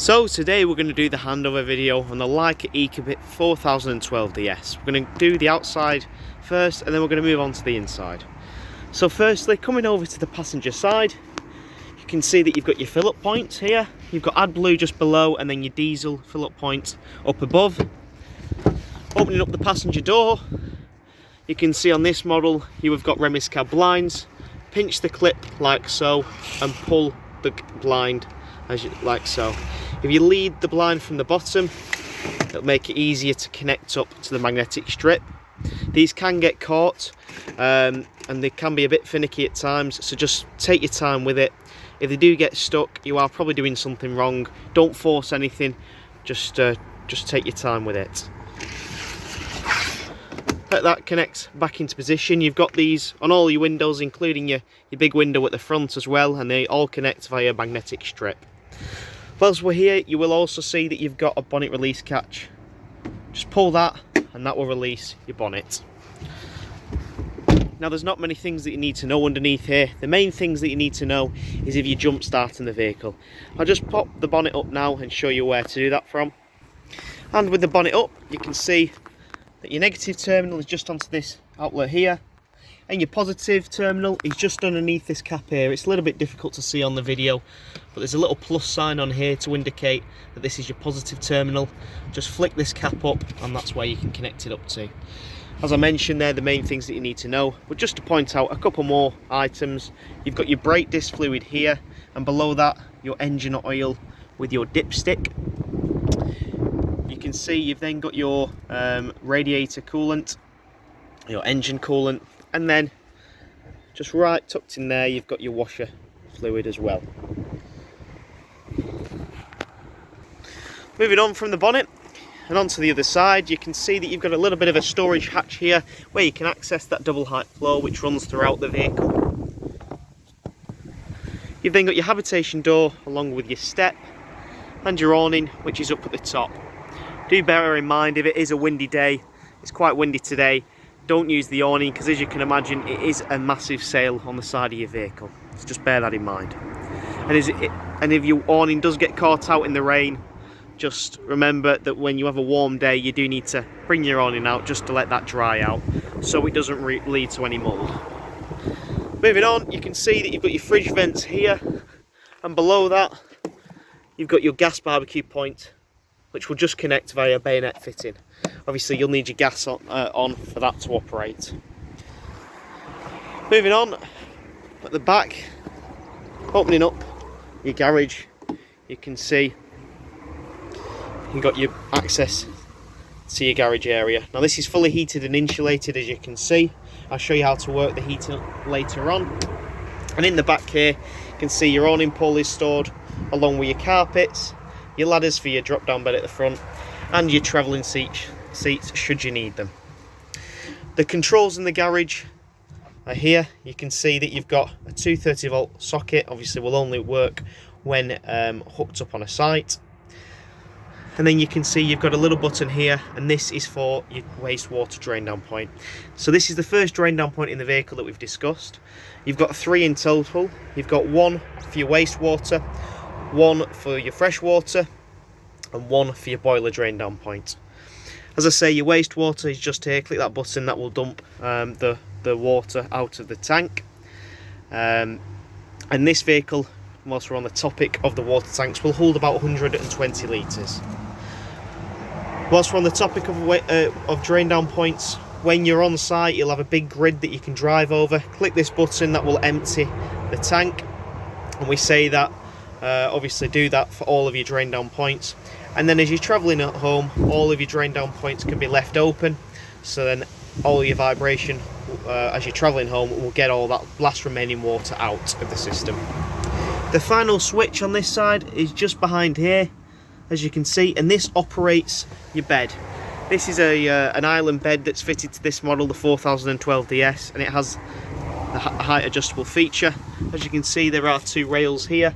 So today we're going to do the handover video on the Laika Ecovip 4012 DS. We're going to do the outside first and then we're going to move on to the inside. So firstly, coming over to the passenger side, you can see that you've got your fill-up points here. You've got AdBlue just below and then your diesel fill-up points up above. Opening up the passenger door, you can see on this model you have got Remis cab blinds. Pinch the clip like so and pull the blind as you like so. If you lead the blind from the bottom, it'll make it easier to connect up to the magnetic strip. These can get caught and they can be a bit finicky at times, so just take your time with it. If they do get stuck, you are probably doing something wrong. Don't force anything, just take your time with it. Let that connect back into position. You've got these on all your windows, including your big window at the front as well, and they all connect via a magnetic strip. Whilst we're here, you will also see that you've got a bonnet release catch. Just pull that and that will release your bonnet. Now there's not many things that you need to know underneath here. The main things that you need to know is if you're jump starting the vehicle. I'll just pop the bonnet up now and show you where to do that from. And with the bonnet up, you can see that your negative terminal is just onto this outlet here, and your positive terminal is just underneath this cap here. It's a little bit difficult to see on the video, but there's a little plus sign on here to indicate that this is your positive terminal. Just flick this cap up and that's where you can connect it up to. As I mentioned, they're the main things that you need to know, but just to point out a couple more items. You've got your brake disc fluid here, and below that your engine oil with your dipstick. You can see you've then got your radiator coolant, your engine coolant, and then just right tucked in there you've got your washer fluid as well. Moving on from the bonnet and onto the other side, you can see that you've got a little bit of a storage hatch here where you can access that double height floor which runs throughout the vehicle. You've then got your habitation door along with your step and your awning, which is up at the top. Do bear in mind, if it is a windy day, it's quite windy today, don't use the awning because, as you can imagine, it is a massive sail on the side of your vehicle. So just bear that in mind. And if your awning does get caught out in the rain, just remember that when you have a warm day, you do need to bring your awning out just to let that dry out so it doesn't lead to any mould. Moving on, you can see that you've got your fridge vents here, and below that you've got your gas barbecue point, which will just connect via bayonet fitting. Obviously you'll need your gas on for that to operate. Moving on, at the back, opening up your garage, you can see you've got your access to your garage area. Now this is fully heated and insulated, as you can see. I'll show you how to work the heater later on. And in the back here, you can see your awning pole is stored along with your carpets, your ladders for your drop down bed at the front, and your travelling seats should you need them. The controls in the garage are here. You can see that you've got a 230 volt socket, obviously will only work when hooked up on a site. And then you can see you've got a little button here, and this is for your wastewater drain down point. So this is the first drain down point in the vehicle that we've discussed. You've got 3 in total. You've got 1 for your wastewater, 1 for your fresh water, and 1 for your boiler drain down point. As I say, your wastewater is just here. Click that button, that will dump the water out of the tank. And this vehicle, whilst we're on the topic of the water tanks, will hold about 120 litres. Whilst we're on the topic of drain down points, when you're on site you'll have a big grid that you can drive over. Click this button, that will empty the tank, and we say that obviously do that for all of your drain down points. And then as you're travelling at home, all of your drain down points can be left open, so then all your vibration as you're travelling home will get all that last remaining water out of the system. The final switch on this side is just behind here, as you can see, and this operates your bed. This is an island bed that's fitted to this model, the 4012 DS, and it has the height adjustable feature. As you can see, there are 2 rails here.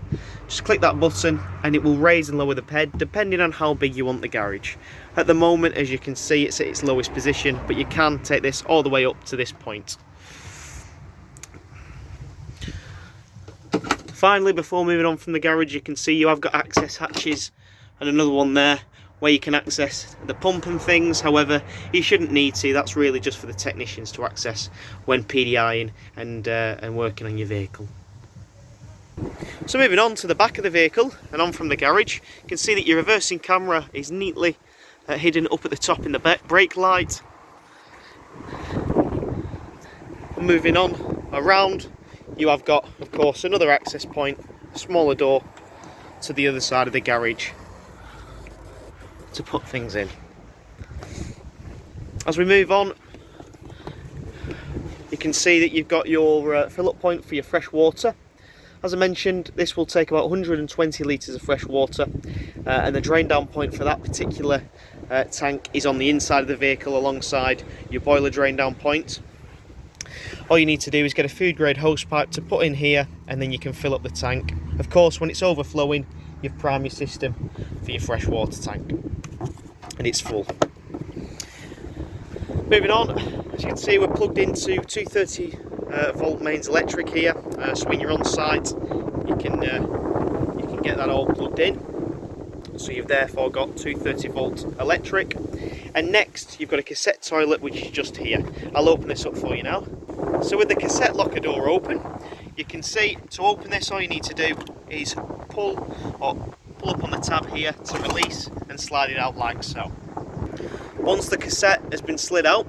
Just click that button and it will raise and lower the bed depending on how big you want the garage. At the moment, as you can see, it's at its lowest position, but you can take this all the way up to this point. finally, before moving on from the garage, you can see you have got access hatches and another one there where you can access the pump and things. However, you shouldn't need to. That's really just for the technicians to access when PDIing and working on your vehicle. So moving on to the back of the vehicle and on from the garage, you can see that your reversing camera is neatly hidden up at the top in the brake light. Moving on around, you have got, of course, another access point, a smaller door to the other side of the garage to put things in. As we move on, you can see that you've got your fill-up point for your fresh water. As I mentioned, this will take about 120 litres of fresh water, and the drain down point for that particular tank is on the inside of the vehicle alongside your boiler drain down point. All you need to do is get a food grade hose pipe to put in here, and then you can fill up the tank. Of course, when it's overflowing, you've primed your system for your fresh water tank and it's full. Moving on, as you can see, we're plugged into 230 volt mains electric here, so when you're on site you can get that all plugged in. So you've therefore got 230 volt electric, and next you've got a cassette toilet which is just here. I'll open this up for you now. So with the cassette locker door open, you can see to open this all you need to do is pull up on the tab here to release and slide it out like so. Once the cassette has been slid out,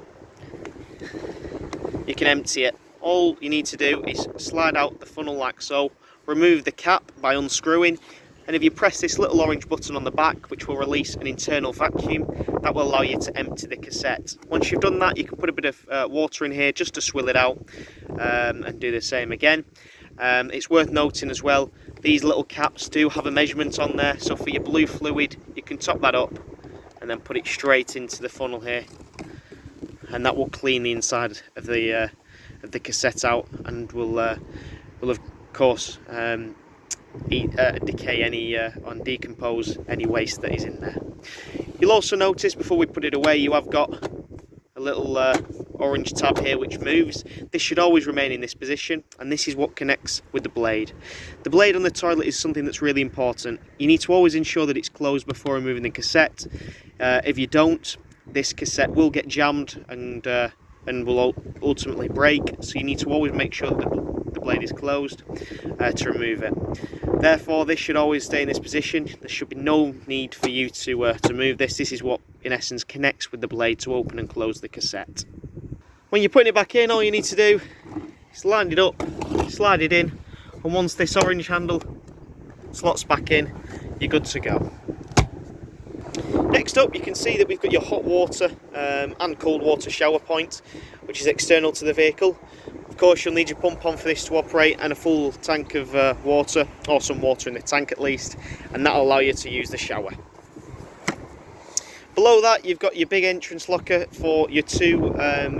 you can empty it. All you need to do is slide out the funnel like so, remove the cap by unscrewing, and if you press this little orange button on the back, which will release an internal vacuum, that will allow you to empty the cassette. Once you've done that, you can put a bit of water in here just to swill it out, and do the same again. It's worth noting as well, these little caps do have a measurement on there, so for your blue fluid you can top that up and then put it straight into the funnel here, and that will clean the inside of the cassette out, and will of course decay any and decompose any waste that is in there. You'll also notice before we put it away, you have got a little orange tab here which moves. This should always remain in this position, and this is what connects with the blade. The blade on the toilet is something that's really important. You need to always ensure that it's closed before removing the cassette. If you don't, this cassette will get jammed and will ultimately break, so you need to always make sure that the blade is closed to remove it. Therefore, this should always stay in this position. There should be no need for you to move this. This is what in essence connects with the blade to open and close the cassette. When you're putting it back in, all you need to do is line it up, slide it in, and once this orange handle slots back in, you're good to go. Next up, you can see that we've got your hot water and cold water shower point, which is external to the vehicle. Of course, you'll need your pump on for this to operate, and a full tank of water, or some water in the tank at least, and that'll allow you to use the shower. Below that, you've got your big entrance locker for your two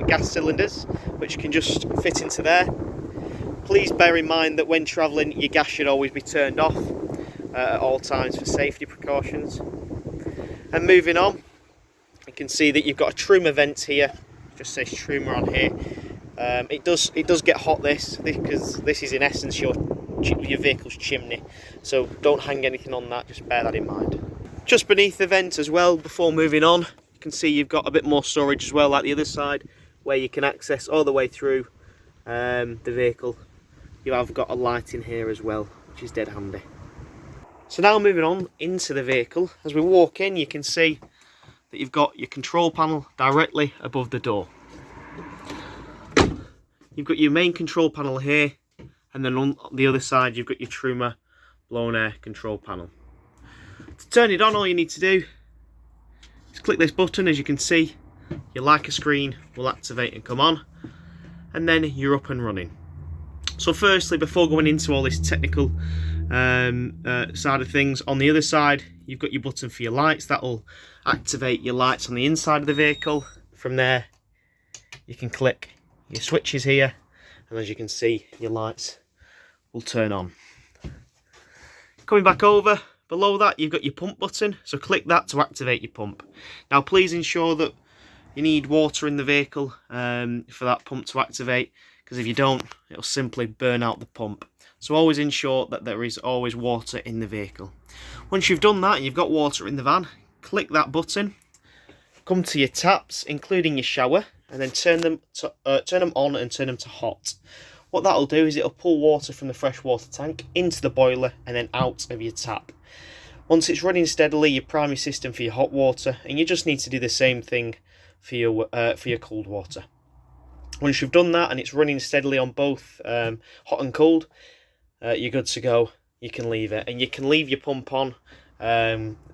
gas cylinders, which can just fit into there. Please bear in mind that when travelling, your gas should always be turned off at all times for safety precautions. And moving on, you can see that you've got a trimmer vent here. It just says trimmer on here. It does get hot because this is in essence your vehicle's chimney, so don't hang anything on that, just bear that in mind. Just beneath the vent as well, before moving on, you can see you've got a bit more storage as well like the other side, where you can access all the way through the vehicle. You have got a light in here as well, which is dead handy. So now moving on into the vehicle, as we walk in you can see that you've got your control panel directly above the door. You've got your main control panel here, and then on the other side you've got your trimmer blown air control panel. To turn it on, all you need to do is click this button. As you can see, your Laika screen will activate and come on, and then you're up and running. So firstly, before going into all this technical side of things, on the other side you've got your button for your lights. That will activate your lights on the inside of the vehicle. From there you can click your switches here, and as you can see, your lights will turn on. Coming back over, below that you've got your pump button, so click that to activate your pump. Now please ensure that you need water in the vehicle for that pump to activate, because if you don't, it'll simply burn out the pump. So always ensure that there is always water in the vehicle. Once you've done that and you've got water in the van, click that button, come to your taps, including your shower, and then turn them on and turn them to hot. What that'll do is it'll pull water from the freshwater tank into the boiler and then out of your tap. Once it's running steadily, you prime your system for your hot water, and you just need to do the same thing for your cold water. Once you've done that and it's running steadily on both hot and cold, you're good to go. You can leave it, and you can leave your pump on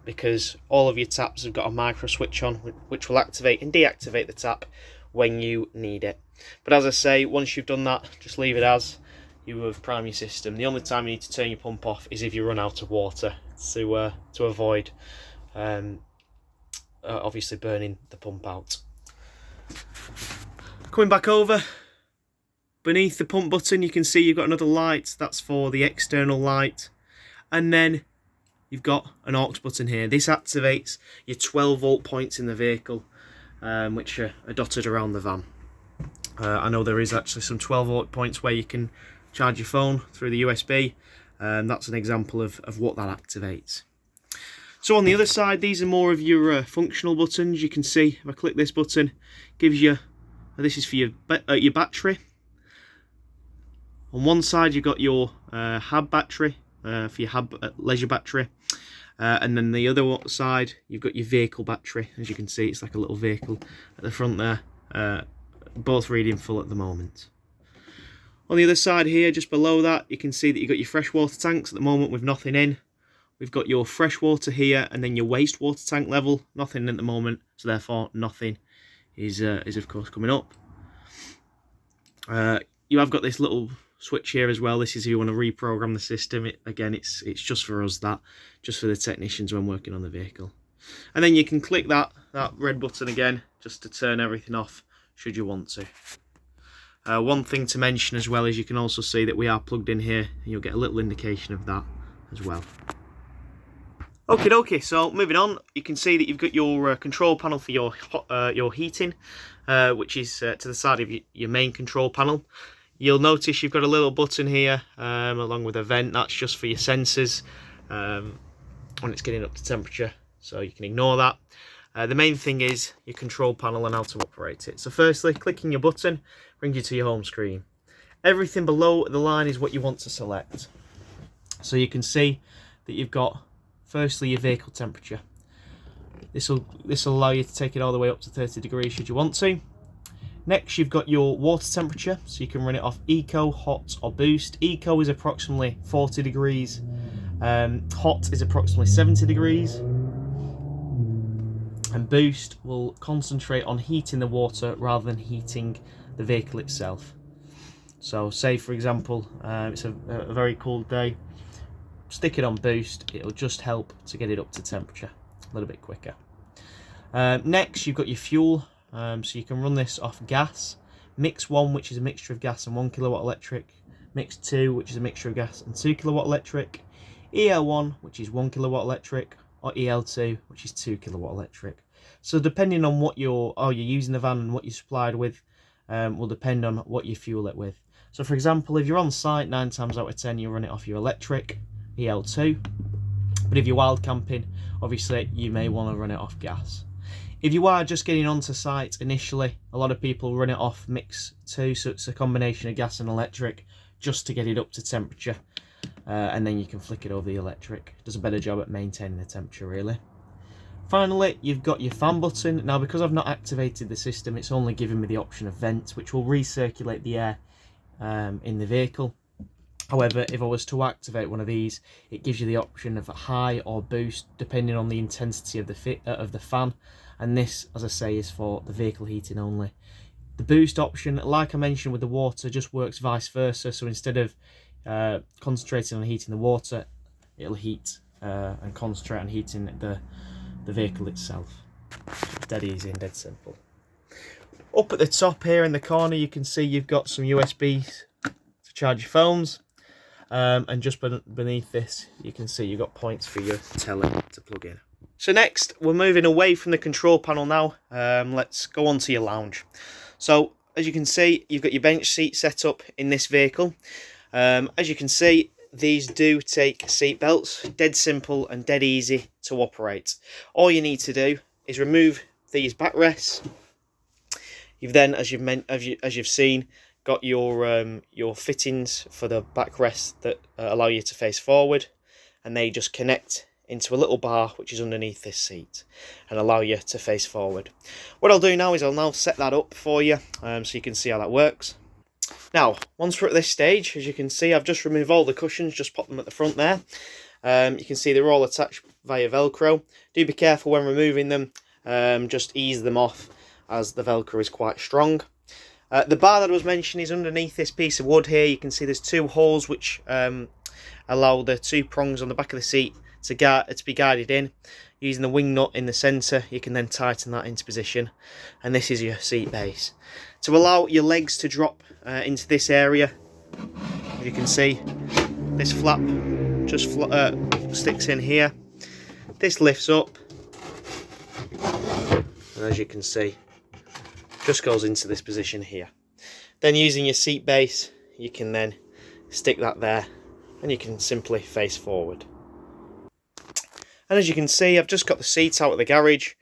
because all of your taps have got a micro switch on which will activate and deactivate the tap when you need it. But as I say, once you've done that, just leave it as you have primed your system. The only time you need to turn your pump off is if you run out of water to avoid obviously burning the pump out. Coming back over, beneath the pump button you can see you've got another light. That's for the external light. And then you've got an aux button here. This activates your 12 volt points in the vehicle, which are dotted around the van. I know there is actually some 12 volt points where you can charge your phone through the USB. That's an example of what that activates. So on the other side, these are more of your functional buttons. You can see if I click this button, gives you, this is for your battery. On one side you've got your hab battery, for your hab leisure battery, and then the other side you've got your vehicle battery. As you can see, it's like a little vehicle at the front there, both reading full at the moment. On the other side here, just below that, you can see that you've got your freshwater tanks at the moment with nothing in. We've got your freshwater here, and then your wastewater tank level, nothing at the moment, so therefore nothing is of course coming up. You have got this little switch here as well. This is if you want to reprogram the system. Again, it's just for us, just for the technicians when working on the vehicle. And then you can click that red button again just to turn everything off should you want to. One thing to mention as well is you can also see that we are plugged in here, and you'll get a little indication of that as well. Okie dokie, so moving on, you can see that you've got your control panel for your heating, which is to the side of your main control panel. You'll notice you've got a little button here along with a vent. That's just for your sensors when it's getting up to temperature, so you can ignore that. The main thing is your control panel and how to operate it. So firstly, clicking your button brings you to your home screen. Everything below the line is what you want to select. So you can see that you've got firstly your vehicle temperature. This will allow you to take it all the way up to 30 degrees should you want to. Next you've got your water temperature, so you can run it off Eco, Hot or Boost. Eco is approximately 40 degrees, Hot is approximately 70 degrees, and Boost will concentrate on heating the water rather than heating the vehicle itself. So say for example it's a very cold day, stick it on Boost, it'll just help to get it up to temperature a little bit quicker. Next you've got your fuel, so you can run this off gas, Mix 1 which is a mixture of gas and 1 kilowatt electric, Mix 2 which is a mixture of gas and 2 kilowatt electric, EL1 which is 1 kilowatt electric, or EL2 which is 2 kilowatt electric. So depending on what you're using the van and what you're supplied with, will depend on what you fuel it with. So for example, if you're on site, 9 times out of 10 you run it off your electric, EL2, but if you're wild camping, obviously you may want to run it off gas. If you are just getting onto site initially, a lot of people run it off Mix 2, so it's a combination of gas and electric just to get it up to temperature, and then you can flick it over the electric. It does a better job at maintaining the temperature really. Finally, you've got your fan button. Now because I've not activated the system, it's only giving me the option of vent, which will recirculate the air in the vehicle. However, if I was to activate one of these, it gives you the option of high or boost depending on the intensity of the fan, and this, as I say, is for the vehicle heating only. The boost option, like I mentioned with the water, just works vice versa. So instead of concentrating on heating the water, it'll heat and concentrate on heating the vehicle itself. Dead easy and dead simple. Up at the top here in the corner, you can see you've got some USBs to charge your phones. And just beneath this, you can see you've got points for your telly to plug in. So next, we're moving away from the control panel now. Let's go on to your lounge. So as you can see, you've got your bench seat set up in this vehicle. As you can see, these do take seat belts, dead simple and dead easy to operate. All you need to do is remove these backrests. You've then, as you've seen, got your fittings for the backrest that allow you to face forward, and they just connect into a little bar which is underneath this seat and allow you to face forward. What I'll do now is I'll now set that up for you so you can see how that works. Now, once we're at this stage, as you can see, I've just removed all the cushions, just popped them at the front there. You can see they're all attached via Velcro. Do be careful when removing them, just ease them off as the Velcro is quite strong. The bar that I was mentioning is underneath this piece of wood here. You can see there's two holes which allow the two prongs on the back of the seat to be guided in. Using the wing nut in the centre, you can then tighten that into position, and this is your seat base. To allow your legs to drop into this area, as you can see, this flap just sticks in here. This lifts up, and as you can see, just goes into this position here. Then using your seat base, you can then stick that there, and you can simply face forward. And as you can see, I've just got the seats out of the garage.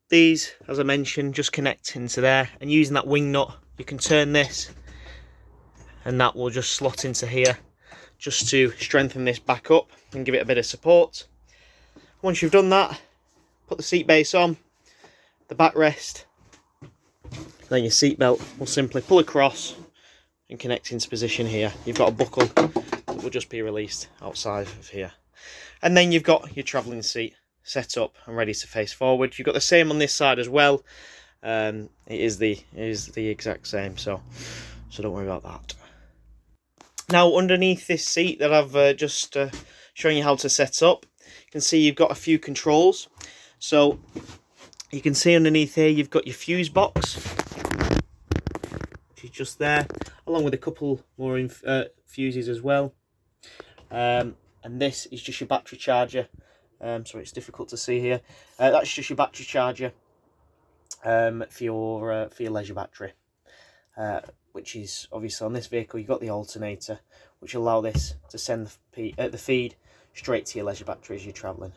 These, as I mentioned, just connect into there, and using that wing nut, you can turn this, and that will just slot into here, just to strengthen this back up and give it a bit of support. Once you've done that, put the seat base on, the backrest, then your seat belt will simply pull across and connect into position here. You've got a buckle that will just be released outside of here. And then you've got your travelling seat set up and ready to face forward. You've got the same on this side as well. It is the exact same, so don't worry about that. Now, underneath this seat that I've just shown you how to set up, you can see you've got a few controls. So you can see underneath here you've got your fuse box, which is just there, along with a couple more fuses as well. And this is just your battery charger. Sorry, it's difficult to see here. That's just your battery charger for your leisure battery, which is obviously on this vehicle. You've got the alternator, which will allow this to send the feed straight to your leisure battery as you're travelling.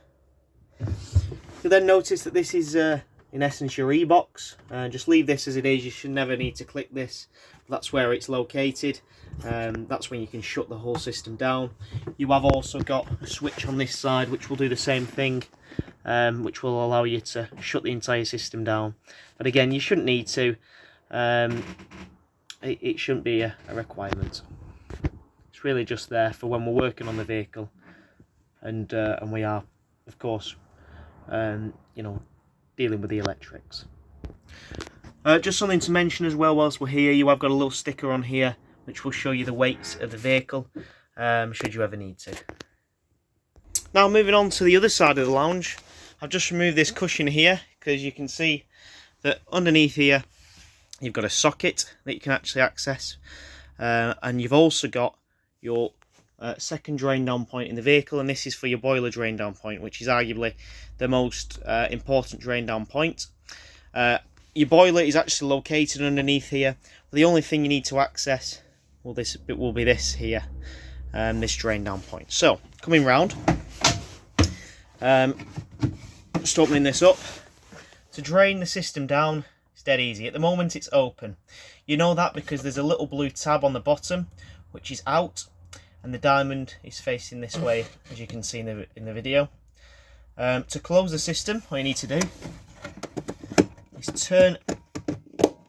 You'll then notice that this is in essence your e-box. Just leave this as it is. You should never need to click this. That's where it's located. That's when you can shut the whole system down. You have also got a switch on this side which will do the same thing, which will allow you to shut the entire system down. But again, you shouldn't need to. It shouldn't be a requirement. It's really just there for when we're working on the vehicle, and we are, of course, you know, dealing with the electrics. Just something to mention as well whilst we're here, you have got a little sticker on here which will show you the weight of the vehicle, should you ever need to. Now, moving on to the other side of the lounge, I've just removed this cushion here because you can see that underneath here you've got a socket that you can actually access, and you've also got your second drain down point in the vehicle, and this is for your boiler drain down point, which is arguably the most important drain down point. Your boiler is actually located underneath here. The only thing you need to access will be this here, this drain down point. So coming round, just opening this up to drain the system down. It's dead easy. At the moment it's open. You know that because there's a little blue tab on the bottom which is out, and the diamond is facing this way, as you can see in the video. To close the system, all you need to do is turn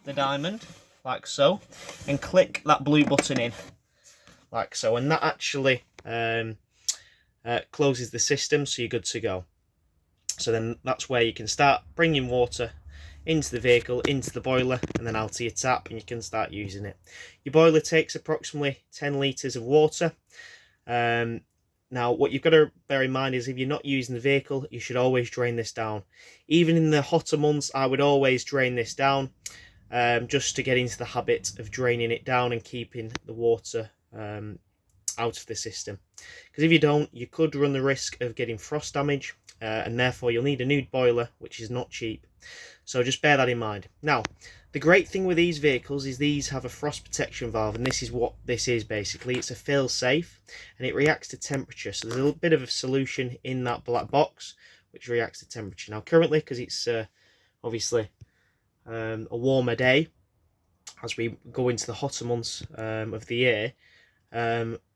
the diamond like so and click that blue button in like so, and that actually closes the system, so you're good to go. So then that's where you can start bringing water into the vehicle, into the boiler, and then out to your tap, and you can start using it. Your boiler takes approximately 10 litres of water. Now, what you've got to bear in mind is if you're not using the vehicle, you should always drain this down. Even in the hotter months, I would always drain this down, just to get into the habit of draining it down and keeping the water out of the system. Because if you don't, you could run the risk of getting frost damage, and therefore you'll need a new boiler, which is not cheap. So just bear that in mind. Now, the great thing with these vehicles is these have a frost protection valve, and this is what this is basically. It's a fail-safe, and it reacts to temperature. So there's a little bit of a solution in that black box which reacts to temperature. Now currently, because it's obviously a warmer day, as we go into the hotter months of the year,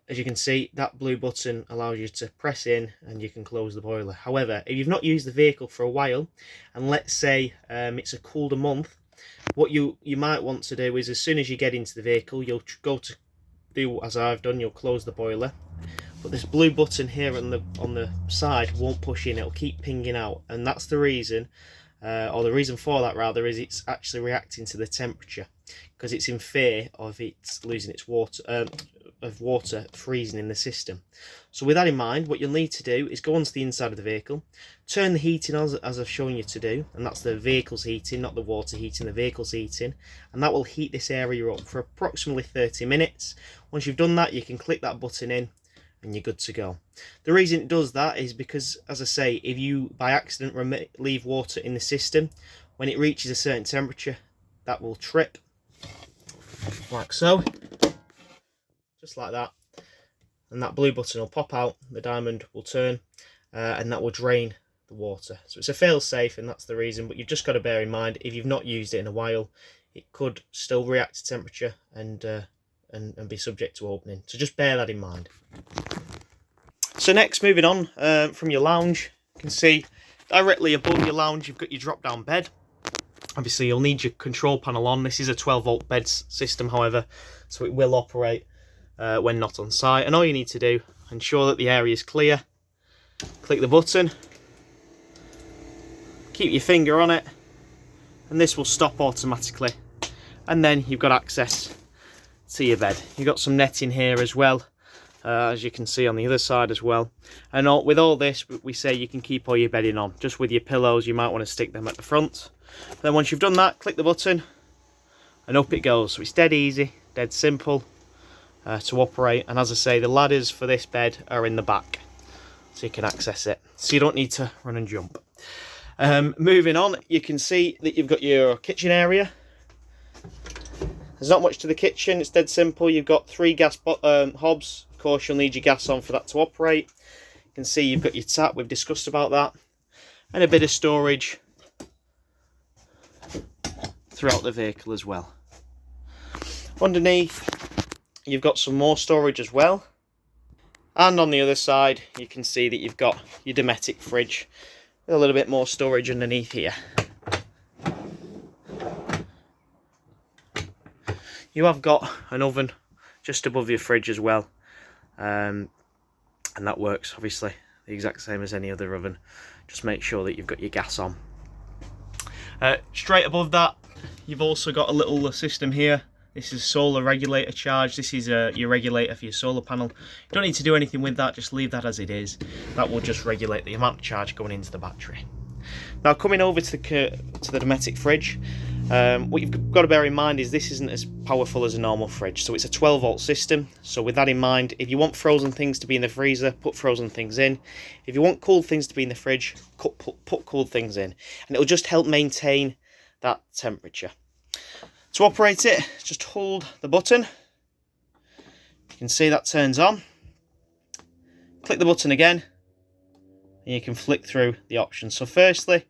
as you can see, that blue button allows you to press in and you can close the boiler. However, if you've not used the vehicle for a while, and let's say it's a colder month, what you might want to do is, as soon as you get into the vehicle, you'll go to do as I've done, you'll close the boiler. But this blue button here on the side won't push in, it'll keep pinging out, and that's the reason, or the reason for that rather, is it's actually reacting to the temperature, because it's in fear of it losing its water, of water freezing in the system. So with that in mind, what you'll need to do is go onto the inside of the vehicle, turn the heating on as I've shown you to do, and that's the vehicle's heating, not the water heating, the vehicle's heating, and that will heat this area up for approximately 30 minutes. Once you've done that, you can click that button in and you're good to go. The reason it does that is because, as I say, if you by accident leave water in the system, when it reaches a certain temperature, that will trip like so, just like that, and that blue button will pop out, the diamond will turn, and that will drain the water. So it's a fail-safe, and that's the reason. But you've just got to bear in mind, if you've not used it in a while, it could still react to temperature and be subject to opening. So just bear that in mind. So next, moving on from your lounge, you can see directly above your lounge you've got your drop-down bed. Obviously you'll need your control panel on. This is a 12-volt bed system, however, so it will operate when not on site. And all you need to do, ensure that the area is clear, click the button, keep your finger on it, and this will stop automatically, and then you've got access to your bed. You've got some netting here as well, as you can see on the other side as well. And with all this, we say you can keep all your bedding on. Just with your pillows, you might want to stick them at the front. Then once you've done that, click the button and up it goes. So it's dead easy, dead simple to operate. And as I say, the ladders for this bed are in the back, so you can access it, so you don't need to run and jump. Moving on, you can see that you've got your kitchen area. There's not much to the kitchen, it's dead simple. You've got 3 gas hobs. Of course, you'll need your gas on for that to operate. You can see you've got your tap, we've discussed about that, and a bit of storage throughout the vehicle as well. Underneath, you've got some more storage as well, and on the other side you can see that you've got your Dometic fridge with a little bit more storage underneath here. You have got an oven just above your fridge as well, and that works obviously the exact same as any other oven. Just make sure that you've got your gas on. Straight above that, you've also got a little system here. This is solar regulator charge. This is your regulator for your solar panel. You don't need to do anything with that, just leave that as it is. That will just regulate the amount of charge going into the battery. Now, coming over to the Dometic fridge, what you've got to bear in mind is this isn't as powerful as a normal fridge. So it's a 12-volt system. So with that in mind, if you want frozen things to be in the freezer, put frozen things in. If you want cold things to be in the fridge, put cold things in. And it'll just help maintain that temperature. To operate it, just hold the button. You can see that turns on. Click the button again, and you can flick through the options. So firstly,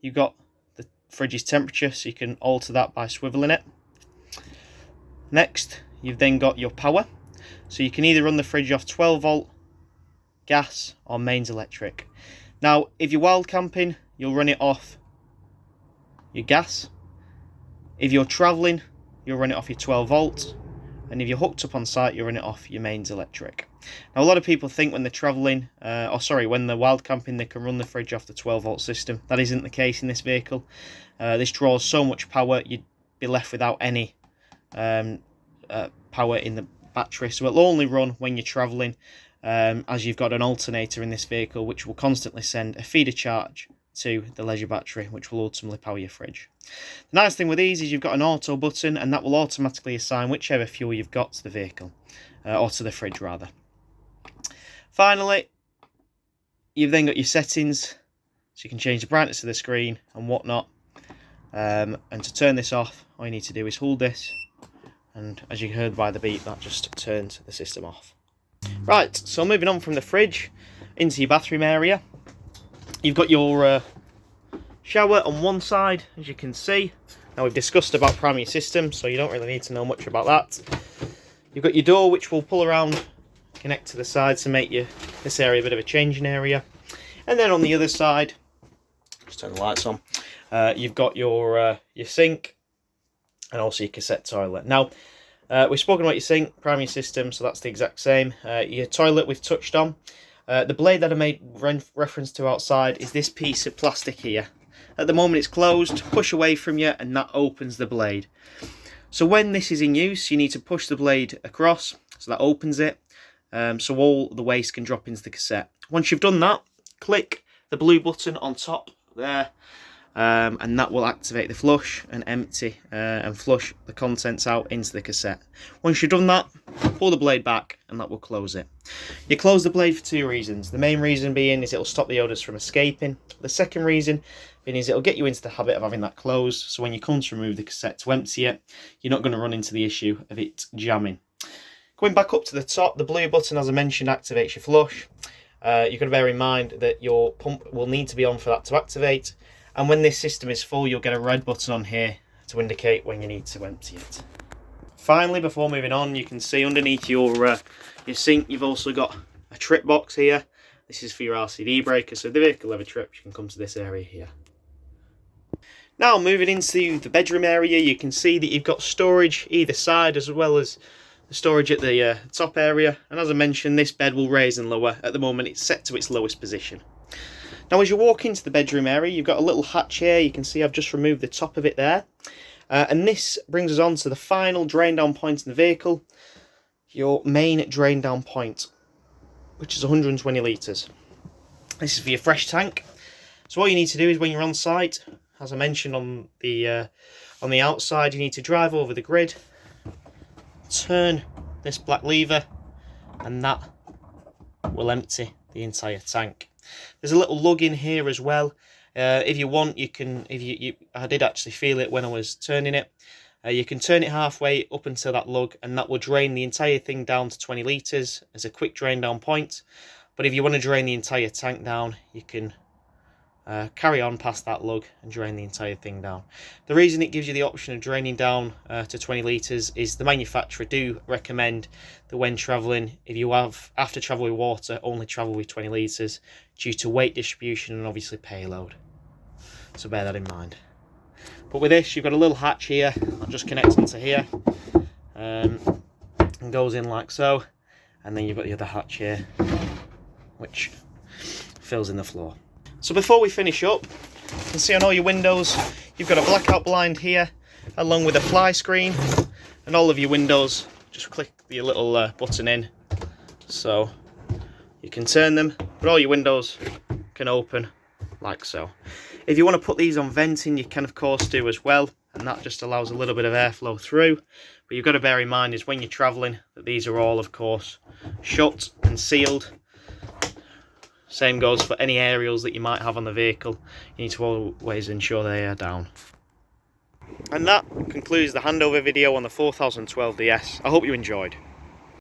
you've got the fridge's temperature, so you can alter that by swiveling it. Next, you've then got your power. So you can either run the fridge off 12-volt gas or mains electric. Now, if you're wild camping, you'll run it off your gas. If you're travelling, you'll run it off your 12-volt, and if you're hooked up on site, you'll run it off your mains electric. Now, a lot of people think when they're travelling, when they're wild camping, they can run the fridge off the 12-volt system. That isn't the case in this vehicle. This draws so much power, you'd be left without any power in the battery. So it'll only run when you're travelling, as you've got an alternator in this vehicle, which will constantly send a feeder charge to the leisure battery, which will ultimately power your fridge. The nice thing with these is you've got an auto button, and that will automatically assign whichever fuel you've got to the vehicle, or to the fridge rather. Finally, you've then got your settings, so you can change the brightness of the screen and whatnot. And to turn this off, all you need to do is hold this, and as you heard by the beep, that just turns the system off. Right, so moving on from the fridge into your bathroom area. You've got your shower on one side, as you can see. Now, we've discussed about primary system, so you don't really need to know much about that. You've got your door, which will pull around, connect to the side to make this area a bit of a changing area. And then on the other side, just turn the lights on, you've got your sink and also your cassette toilet. Now, we've spoken about your sink, primary system, so that's the exact same. Your toilet we've touched on. The blade that I made reference to outside is this piece of plastic here. At the moment it's closed, push away from you and that opens the blade. So when this is in use, you need to push the blade across, so that opens it, so all the waste can drop into the cassette. Once you've done that, click the blue button on top there, and that will activate the flush and empty and flush the contents out into the cassette. Once you've done that, pull the blade back and that will close it. You close the blade for two reasons. The main reason being is it'll stop the odours from escaping. The second reason being is it'll get you into the habit of having that closed, so when you come to remove the cassette to empty it, you're not going to run into the issue of it jamming. Going back up to the top, the blue button, as I mentioned, activates your flush. You've got to bear in mind that your pump will need to be on for that to activate, and when this system is full, you'll get a red button on here to indicate when you need to empty it. Finally, before moving on, you can see underneath your sink, you've also got a trip box here. This is for your RCD breaker, so if the vehicle ever trips, you can come to this area here. Now, moving into the bedroom area, you can see that you've got storage either side, as well as the storage at the top area. And as I mentioned, this bed will raise and lower. At the moment, it's set to its lowest position. Now, as you walk into the bedroom area, you've got a little hatch here. You can see I've just removed the top of it there. And this brings us on to the final drain down point in the vehicle, your main drain down point, which is 120 litres. This is for your fresh tank. So all you need to do is when you're on site, as I mentioned on the outside, you need to drive over the grid, turn this black lever, and that will empty the entire tank. There's a little lug in here as well. If you want, you can. I did actually feel it when I was turning it. You can turn it halfway up until that lug, and that will drain the entire thing down to 20 litres as a quick drain down point. But if you want to drain the entire tank down, you can carry on past that lug and drain the entire thing down. The reason it gives you the option of draining down to 20 litres is the manufacturer do recommend that when travelling, if you have to travel with water, only travel with 20 litres due to weight distribution and obviously payload. So bear that in mind. But with this, you've got a little hatch here. I'll just connect into here and goes in like so, and then you've got the other hatch here which fills in the floor. So before we finish up, you can see on all your windows you've got a blackout blind here along with a fly screen, and all of your windows, just click the little button in so you can turn them, but all your windows can open like so. If you want to put these on venting, you can of course do as well, and that just allows a little bit of airflow through. But you've got to bear in mind is when you're travelling that these are all of course shut and sealed. Same goes for any aerials that you might have on the vehicle. You need to always ensure they are down. And that concludes the handover video on the 4012 DS. I hope you enjoyed.